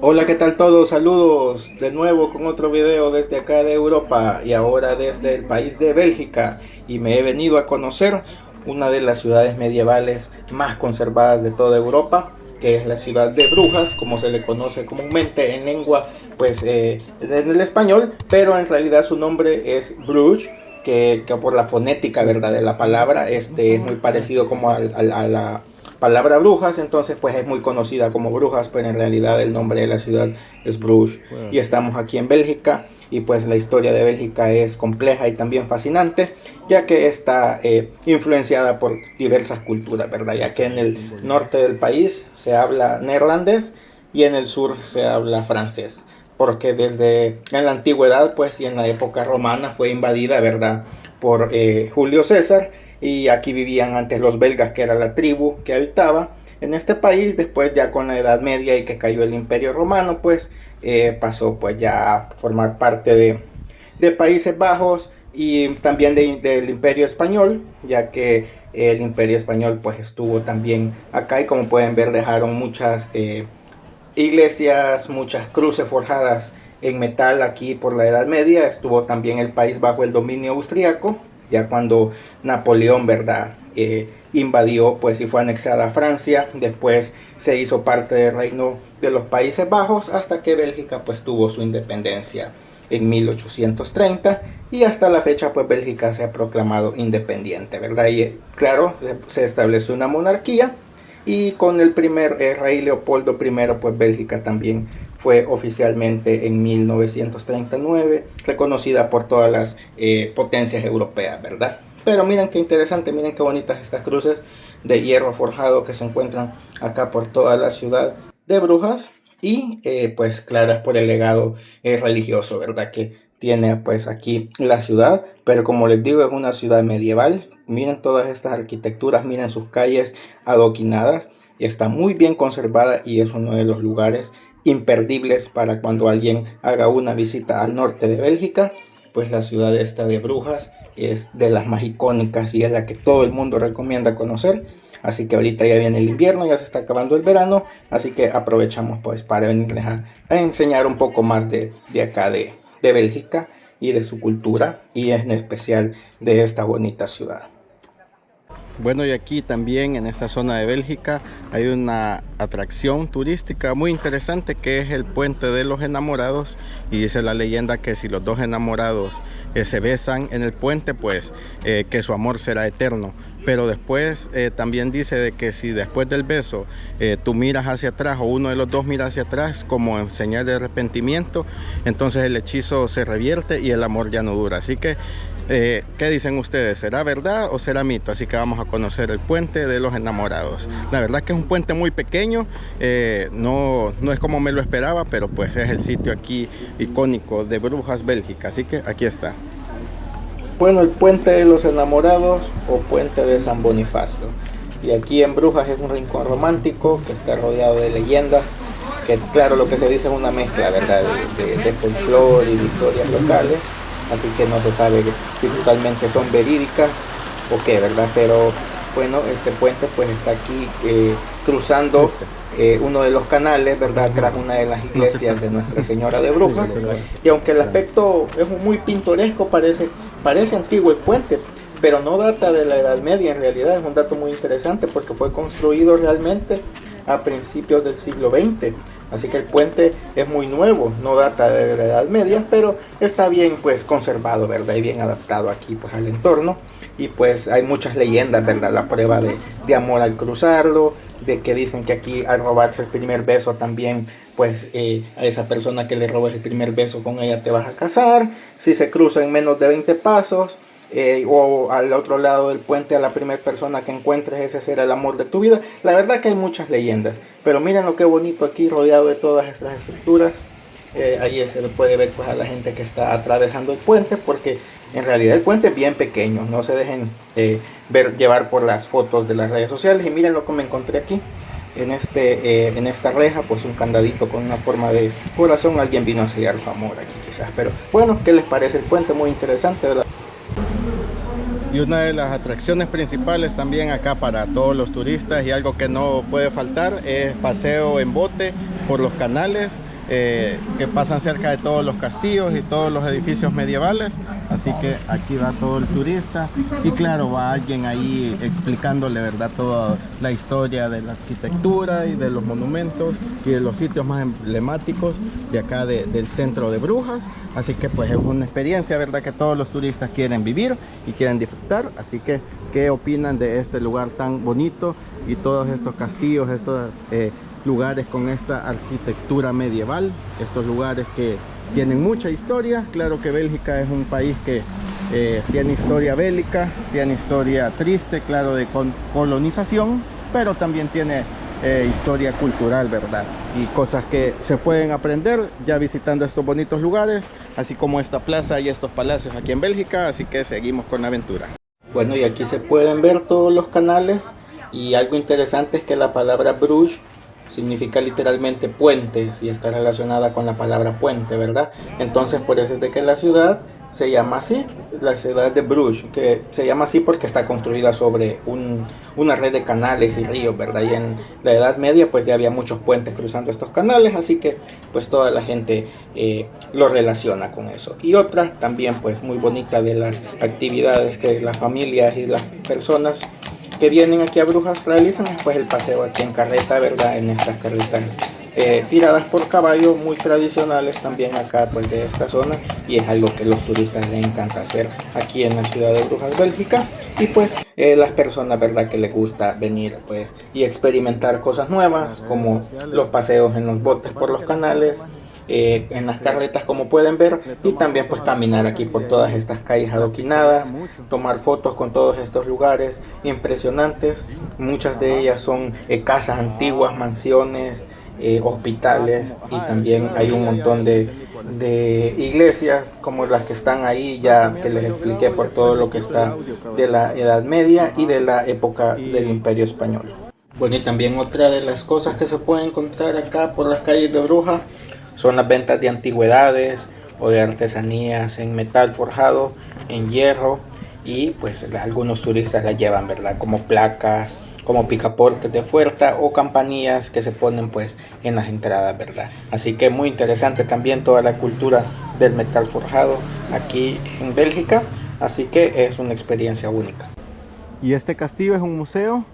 Hola, ¿qué tal todos? Saludos de nuevo con otro video desde acá de Europa y ahora desde el país de Bélgica, y me he venido a conocer una de las ciudades medievales más conservadas de toda Europa, que es la ciudad de Brujas, como se le conoce comúnmente en lengua, pues en el español, pero en realidad su nombre es Bruges, que por la fonética, ¿verdad?, de la palabra, es muy parecido como a la palabra Brujas, entonces pues es muy conocida como Brujas, pero en realidad el nombre de la ciudad es Bruges. Y estamos aquí en Bélgica, y pues la historia de Bélgica es compleja y también fascinante, ya que está influenciada por diversas culturas, ¿verdad? Ya que en el norte del país se habla neerlandés y en el sur se habla francés, porque desde en la antigüedad, pues, y en la época romana fue invadida, ¿verdad?, por Julio César, y aquí vivían antes los belgas, que era la tribu que habitaba en este país. Después, ya con la Edad Media y que cayó el Imperio Romano, pues pasó pues ya a formar parte de Países Bajos, y también del Imperio Español, ya que el Imperio Español pues estuvo también acá, y como pueden ver dejaron muchas iglesias, muchas cruces forjadas en metal aquí por la Edad Media. Estuvo también el país bajo el dominio austriaco, ya cuando Napoleón, ¿verdad?, invadió pues y fue anexada a Francia. Después se hizo parte del reino de los Países Bajos, hasta que Bélgica pues tuvo su independencia en 1830, y hasta la fecha pues Bélgica se ha proclamado independiente, ¿verdad? Y claro, se estableció una monarquía, y con el primer rey Leopoldo I, pues Bélgica también fue oficialmente en 1939 reconocida por todas las potencias europeas, ¿verdad? Pero miren qué interesante, miren qué bonitas estas cruces de hierro forjado que se encuentran acá por toda la ciudad de Brujas, y pues claras por el legado religioso, ¿verdad?, que tiene pues aquí la ciudad. Pero como les digo, es una ciudad medieval. Miren todas estas arquitecturas, miren sus calles adoquinadas, y está muy bien conservada, y es uno de los lugares imperdibles para cuando alguien haga una visita al norte de Bélgica. Pues la ciudad esta de Brujas es de las más icónicas y es la que todo el mundo recomienda conocer. Así que ahorita ya viene el invierno, ya se está acabando el verano, así que aprovechamos pues para venirles a enseñar un poco más de acá de Bélgica y de su cultura, y en especial de esta bonita ciudad. Bueno, y aquí también en esta zona de Bélgica hay una atracción turística muy interesante, que es el Puente de los Enamorados, y dice la leyenda que si los dos enamorados se besan en el puente, pues que su amor será eterno. Pero después también dice de que si después del beso tú miras hacia atrás, o uno de los dos mira hacia atrás como en señal de arrepentimiento, entonces el hechizo se revierte y el amor ya no dura. Así que ¿qué dicen ustedes? ¿Será verdad o será mito? Así que vamos a conocer el Puente de los Enamorados. La verdad que es un puente muy pequeño, no es como me lo esperaba, pero pues es el sitio aquí icónico de Brujas, Bélgica. Así que aquí está. Bueno, el Puente de los Enamorados, o Puente de San Bonifacio. Y aquí en Brujas es un rincón romántico que está rodeado de leyendas, que claro, lo que se dice es una mezcla, ¿verdad?, de folclore y de historias locales. Así que no se sabe si totalmente son verídicas o qué, ¿verdad? Pero bueno, este puente pues está aquí cruzando uno de los canales, ¿verdad?, tras una de las iglesias de Nuestra Señora de Brujas. Y aunque el aspecto es muy pintoresco, parece antiguo el puente, pero no data de la Edad Media. En realidad es un dato muy interesante, porque fue construido realmente a principios del siglo XX. Así que el puente es muy nuevo, no data de la Edad Media, pero está bien pues conservado, ¿verdad?, y bien adaptado aquí pues al entorno. Y pues hay muchas leyendas, ¿verdad?, la prueba de amor al cruzarlo, de que dicen que aquí al robarse el primer beso también, pues a esa persona que le robes el primer beso, con ella te vas a casar. Si se cruza en menos de 20 pasos, o al otro lado del puente, a la primera persona que encuentres, ese será el amor de tu vida. La verdad que hay muchas leyendas, pero miren lo que bonito aquí, rodeado de todas estas estructuras. Ahí se le puede ver pues a la gente que está atravesando el puente, porque en realidad el puente es bien pequeño. No se dejen llevar por las fotos de las redes sociales. Y miren lo que me encontré aquí en esta reja, pues un candadito con una forma de corazón. Alguien vino a sellar su amor aquí quizás. Pero bueno, ¿qué les parece el puente? Muy interesante, ¿verdad? Y una de las atracciones principales también acá para todos los turistas, y algo que no puede faltar, es paseo en bote por los canales. que pasan cerca de todos los castillos y todos los edificios medievales. Así que aquí va todo el turista y claro, va alguien ahí explicándole, ¿verdad?, toda la historia de la arquitectura y de los monumentos y de los sitios más emblemáticos de acá del centro de Brujas. Así que pues es una experiencia, ¿verdad?, que todos los turistas quieren vivir y quieren disfrutar. Así que, ¿qué opinan de este lugar tan bonito y todos estos castillos, estos lugares con esta arquitectura medieval, estos lugares que tienen mucha historia? Claro que Bélgica es un país que tiene historia bélica, tiene historia triste, claro, de colonización, pero también tiene historia cultural, ¿verdad? Y cosas que se pueden aprender ya visitando estos bonitos lugares, así como esta plaza y estos palacios aquí en Bélgica. Así que seguimos con la aventura. Bueno, y aquí se pueden ver todos los canales, y algo interesante es que la palabra Bruges significa literalmente puentes y está relacionada con la palabra puente, ¿verdad? Entonces por eso es de que la ciudad se llama así, la ciudad de Bruges, que se llama así porque está construida sobre una red de canales y ríos, ¿verdad? Y en la Edad Media pues ya había muchos puentes cruzando estos canales, así que pues toda la gente lo relaciona con eso. Y otra también pues muy bonita de las actividades que las familias y las personas que vienen aquí a Brujas realizan es pues el paseo aquí en carreta, ¿verdad? En estas carretas tiradas por caballo, muy tradicionales también acá pues de esta zona, y es algo que los turistas les encanta hacer aquí en la ciudad de Brujas, Bélgica. Y pues las personas, ¿verdad?, que les gusta venir pues y experimentar cosas nuevas, como los paseos en los botes por los canales, en las carretas, como pueden ver, y también pues caminar aquí por todas estas calles adoquinadas, tomar fotos con todos estos lugares impresionantes. Muchas de ellas son casas antiguas, mansiones, hospitales, y también hay un montón de iglesias como las que están ahí, ya que les expliqué, por todo lo que está de la Edad Media y de la época del Imperio Español. Bueno, y también otra de las cosas que se puede encontrar acá por las calles de Brujas son las ventas de antigüedades o de artesanías en metal forjado, en hierro, y pues algunos turistas las llevan, ¿verdad?, como placas, como picaportes de fuerza o campanillas que se ponen pues en las entradas, ¿verdad? Así que muy interesante también toda la cultura del metal forjado aquí en Bélgica, así que es una experiencia única. Y este castillo es un museo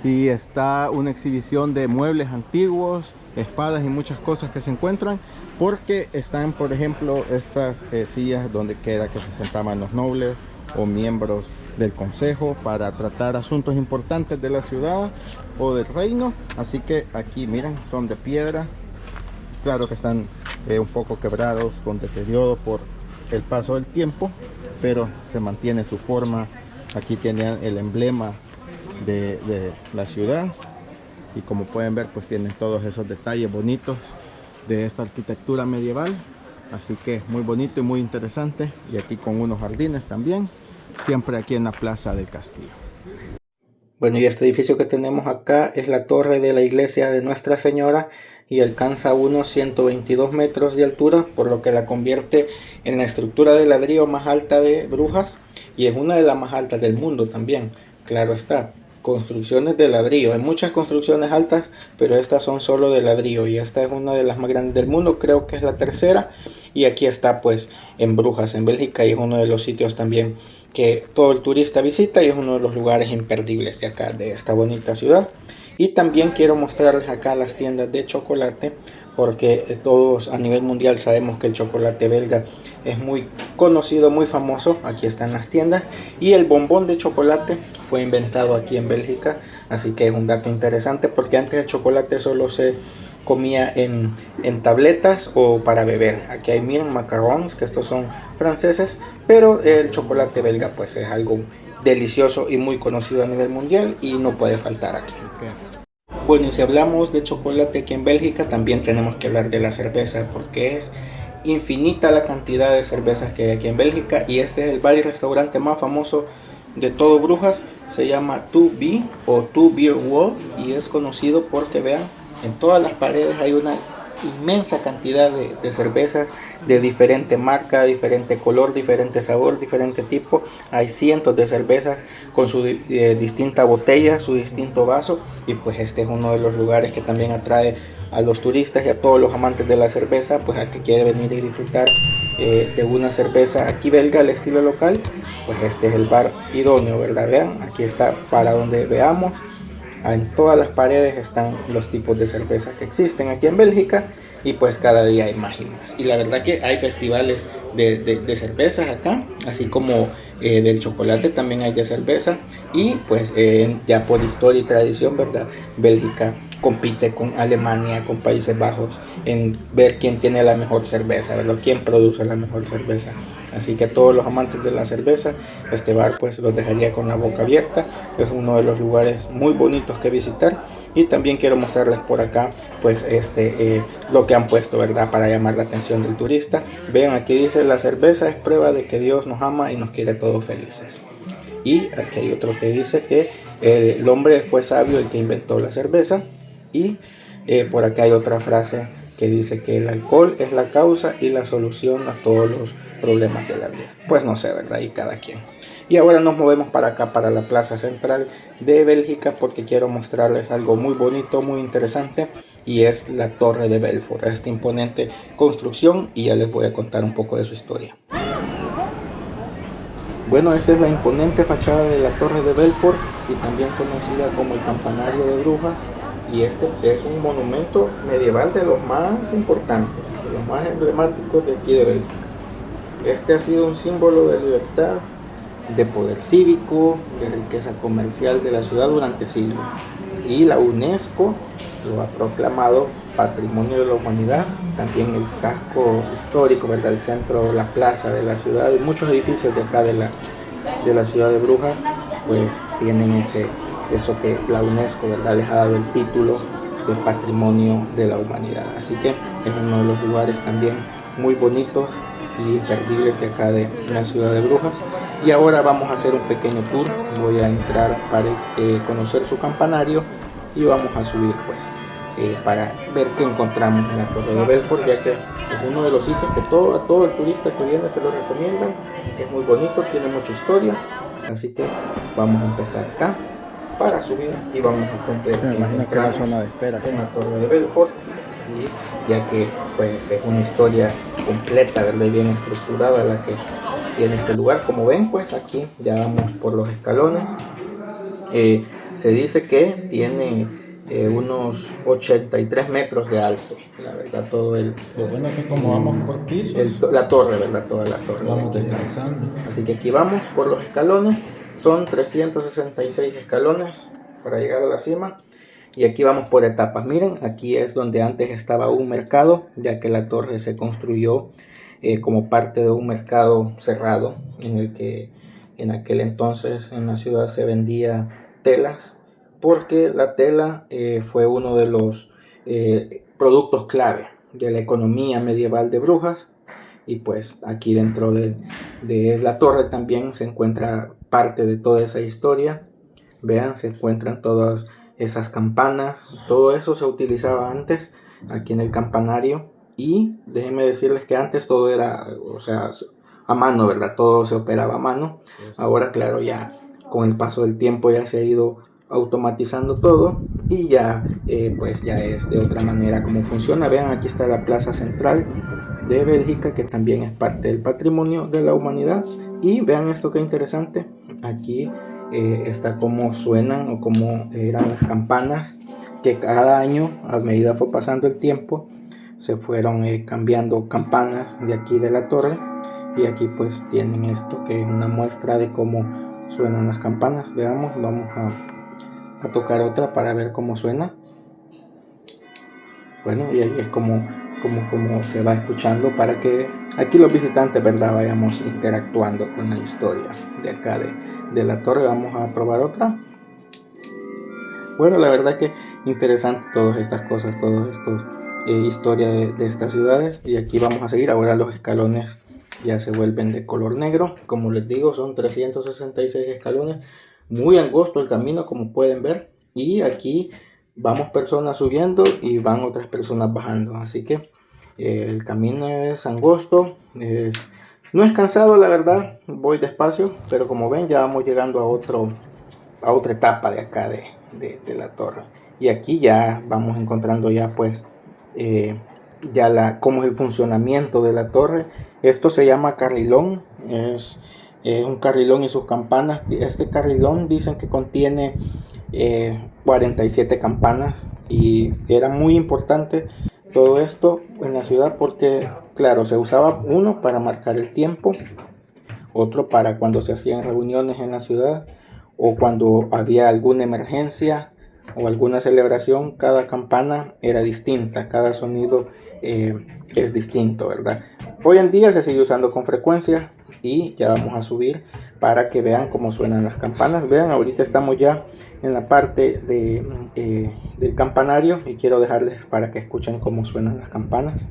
y está una exhibición de muebles antiguos, espadas y muchas cosas que se encuentran, porque están, por ejemplo, estas sillas donde queda que se sentaban los nobles o miembros del consejo para tratar asuntos importantes de la ciudad o del reino. Así que aquí miren, son de piedra, claro que están un poco quebrados, con deterioro por el paso del tiempo, pero se mantiene su forma. Aquí tienen el emblema de la ciudad, y como pueden ver pues tienen todos esos detalles bonitos de esta arquitectura medieval. Así que muy bonito y muy interesante, y aquí con unos jardines también, siempre aquí en la plaza del castillo. Bueno, y este edificio que tenemos acá es la torre de la iglesia de Nuestra Señora, y alcanza unos 122 metros de altura, por lo que la convierte en la estructura de ladrillo más alta de Brujas, y es una de las más altas del mundo también, claro está. Construcciones de ladrillo, hay muchas construcciones altas, pero estas son solo de ladrillo, y esta es una de las más grandes del mundo, creo que es la tercera, y aquí está pues en Brujas, en Bélgica, y es uno de los sitios también que todo el turista visita, y es uno de los lugares imperdibles de acá, de esta bonita ciudad. Y también quiero mostrarles acá las tiendas de chocolate, porque todos a nivel mundial sabemos que el chocolate belga es muy conocido, muy famoso. Aquí están las tiendas, y el bombón de chocolate fue inventado aquí en Bélgica, así que es un dato interesante, porque antes el chocolate solo se comía en tabletas o para beber. Aquí hay, miren, macarons, que estos son franceses, pero el chocolate belga pues es algo delicioso y muy conocido a nivel mundial, y no puede faltar aquí. Bueno, y si hablamos de chocolate aquí en Bélgica, también tenemos que hablar de la cerveza, porque es infinita la cantidad de cervezas que hay aquí en Bélgica, y este es el bar y restaurante más famoso de todo Brujas. Se llama 2B o 2 Beer Wall, y es conocido porque, vean, en todas las paredes hay una inmensa cantidad de cervezas de diferente marca, diferente color, diferente sabor, diferente tipo. Hay cientos de cervezas con su distinta botella, su distinto vaso, y pues este es uno de los lugares que también atrae a los turistas y a todos los amantes de la cerveza, pues a que quiere venir y disfrutar de una cerveza aquí belga al estilo local, pues este es el bar idóneo, ¿verdad? Vean, aquí está para donde veamos. En todas las paredes están los tipos de cerveza que existen aquí en Bélgica, y pues cada día hay más y más. Y la verdad que hay festivales de cervezas acá, así como del chocolate también hay de cerveza. Y pues ya por historia y tradición, ¿verdad? Bélgica compite con Alemania, con Países Bajos, en ver quién tiene la mejor cerveza, ¿verdad? Quién produce la mejor cerveza. Así que a todos los amantes de la cerveza, este bar pues los dejaría con la boca abierta. Es uno de los lugares muy bonitos que visitar. Y también quiero mostrarles por acá pues lo que han puesto, ¿verdad? Para llamar la atención del turista. Vean, aquí dice: la cerveza es prueba de que Dios nos ama y nos quiere todos felices. Y aquí hay otro que dice que el hombre fue sabio el que inventó la cerveza. Y por acá hay otra frase que dice que el alcohol es la causa y la solución a todos los problemas de la vida. Pues no sé, ¿verdad? Y cada quien. Y ahora nos movemos para acá, para la plaza central de Bélgica, porque quiero mostrarles algo muy bonito, muy interesante, y es la Torre de Belfort, esta imponente construcción, y ya les voy a contar un poco de su historia. Bueno, esta es la imponente fachada de la Torre de Belfort, y también conocida como el Campanario de Brujas, y este es un monumento medieval de los más importantes, de los más emblemáticos de aquí de Bélgica. Este ha sido un símbolo de libertad, de poder cívico, de riqueza comercial de la ciudad durante siglos, y la UNESCO lo ha proclamado Patrimonio de la Humanidad. También el casco histórico, ¿verdad? El centro, la plaza de la ciudad y muchos edificios de acá de la ciudad de Brujas pues tienen eso que la UNESCO, ¿verdad?, les ha dado el título de Patrimonio de la Humanidad. Así que es uno de los lugares también muy bonitos y imperdibles de acá de la ciudad de Brujas. Y ahora vamos a hacer un pequeño tour. Voy a entrar para conocer su campanario, y vamos a subir pues para ver qué encontramos en la Torre de Belfort, ya que es uno de los sitios que a todo el turista que viene se lo recomiendan. Es muy bonito, tiene mucha historia, así que vamos a empezar acá para subir y vamos a encontrar. Me imagino que es la zona de espera en la Torre de Belfort, y ya que pues es una historia completa, ¿verdad?, y bien estructurada la que tiene este lugar. Como ven, pues aquí ya vamos por los escalones. Se dice que tiene unos 83 metros de alto, la verdad, todo el... Lo bueno es que como vamos por pisos, la torre, ¿verdad? Toda la torre. Vamos descansando. Así que aquí vamos por los escalones. Son 366 escalones para llegar a la cima. Y aquí vamos por etapas. Miren, aquí es donde antes estaba un mercado, ya que la torre se construyó como parte de un mercado cerrado, en el que en aquel entonces en la ciudad se vendía telas, porque la tela fue uno de los productos clave de la economía medieval de Brujas. Y pues aquí dentro de la torre también se encuentra parte de toda esa historia. Vean, se encuentran todas esas campanas, todo eso se utilizaba antes aquí en el campanario. Y déjenme decirles que antes todo era, o sea, a mano, ¿verdad? Todo se operaba a mano. Ahora, claro, ya con el paso del tiempo ya se ha ido automatizando todo, y ya pues ya es de otra manera como funciona. Vean, aquí está la plaza central de Bélgica, que también es parte del Patrimonio de la Humanidad. Y vean esto que interesante, aquí está cómo suenan o cómo eran las campanas, que cada año, a medida fue pasando el tiempo, se fueron cambiando campanas de aquí de la torre. Y aquí pues tienen esto, que es una muestra de cómo suenan las campanas. Veamos, vamos a tocar otra para ver cómo suena. Bueno, y ahí es como se va escuchando, para que aquí los visitantes, ¿verdad?, vayamos interactuando con la historia de acá de la torre. Vamos a probar otra. Bueno, la verdad que interesante todas estas cosas, todos estos historia de estas ciudades. Y aquí vamos a seguir. Ahora los escalones ya se vuelven de color negro. Como les digo, son 366 escalones, muy angosto el camino, como pueden ver. Y aquí vamos personas subiendo y van otras personas bajando. Así que el camino es angosto, no es cansado, la verdad. Voy despacio, pero como ven ya vamos llegando a otra etapa de acá de la torre. Y aquí ya vamos encontrando ya pues cómo es el funcionamiento de la torre. Esto se llama carrilón, es un carrilón y sus campanas. Este carrilón dicen que contiene 47 campanas, y era muy importante todo esto en la ciudad porque, claro, se usaba uno para marcar el tiempo, otro para cuando se hacían reuniones en la ciudad o cuando había alguna emergencia o alguna celebración. Cada campana era distinta, cada sonido es distinto, ¿verdad? Hoy en día se sigue usando con frecuencia y ya vamos a subir para que vean cómo suenan las campanas. Vean, ahorita estamos ya en la parte del campanario y quiero dejarles para que escuchen cómo suenan las campanas.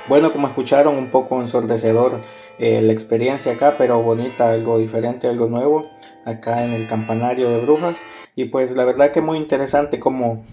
Bueno, como escucharon, un poco ensordecedor la experiencia acá, pero bonita, algo diferente, algo nuevo acá en el campanario de Brujas. Y pues la verdad que muy interesante cómo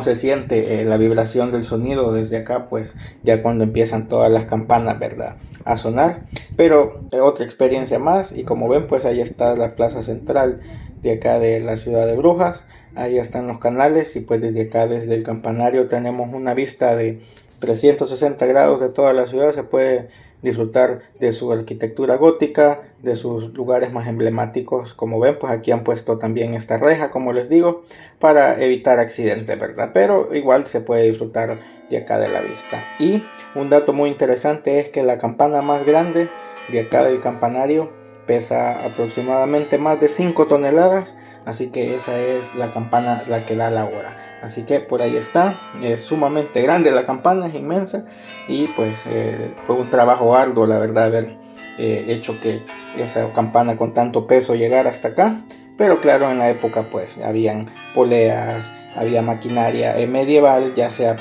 se siente la vibración del sonido desde acá, pues ya cuando empiezan todas las campanas, ¿verdad?, a sonar. Pero otra experiencia más, y como ven, pues ahí está la plaza central de acá de la ciudad de Brujas. Ahí están los canales y pues desde acá, desde el campanario, tenemos una vista de 360 grados de toda la ciudad. Se puede disfrutar de su arquitectura gótica, de sus lugares más emblemáticos. Como ven, pues aquí han puesto también esta reja, como les digo, para evitar accidentes, ¿verdad? Pero igual se puede disfrutar de acá de la vista. Y un dato muy interesante es que la campana más grande de acá del campanario pesa aproximadamente más de 5 toneladas. Así que esa es la campana, la que da la hora. Así que por ahí está, es sumamente grande la campana, es inmensa. Y pues fue un trabajo arduo, la verdad, haber hecho que esa campana con tanto peso llegara hasta acá. Pero claro, en la época pues habían poleas, había maquinaria medieval, ya sea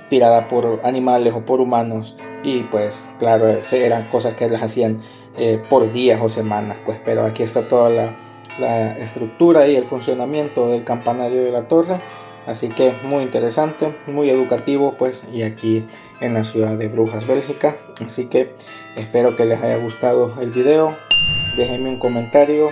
tirada por animales o por humanos. Y pues claro, eran cosas que las hacían por días o semanas. Pues, pero aquí está toda la estructura y el funcionamiento del campanario de la torre. Así que muy interesante, muy educativo, pues, y aquí en la ciudad de Brujas, Bélgica. Así que espero que les haya gustado el video. Déjenme un comentario,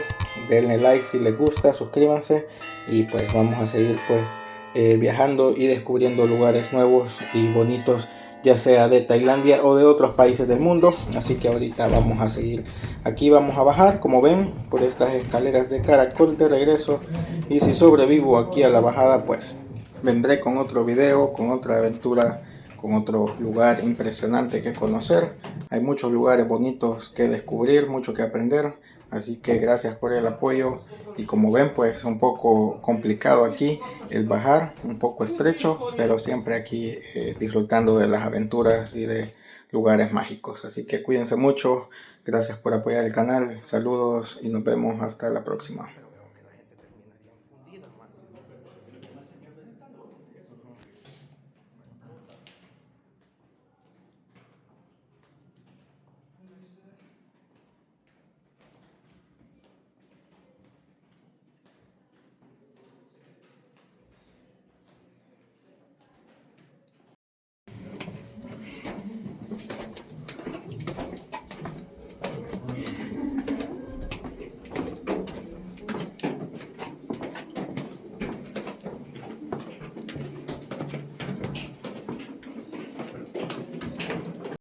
denle like si les gusta, suscríbanse y pues vamos a seguir pues viajando y descubriendo lugares nuevos y bonitos, ya sea de Tailandia o de otros países del mundo. Así que ahorita vamos a seguir. Aquí vamos a bajar, como ven, por estas escaleras de caracol de regreso. Y si sobrevivo aquí a la bajada, pues vendré con otro video, con otra aventura, con otro lugar impresionante que conocer. Hay muchos lugares bonitos que descubrir, mucho que aprender. Así que gracias por el apoyo. Y como ven, pues un poco complicado aquí el bajar, un poco estrecho, pero siempre aquí disfrutando de las aventuras y de lugares mágicos. Así que cuídense mucho. Gracias por apoyar el canal. Saludos y nos vemos hasta la próxima.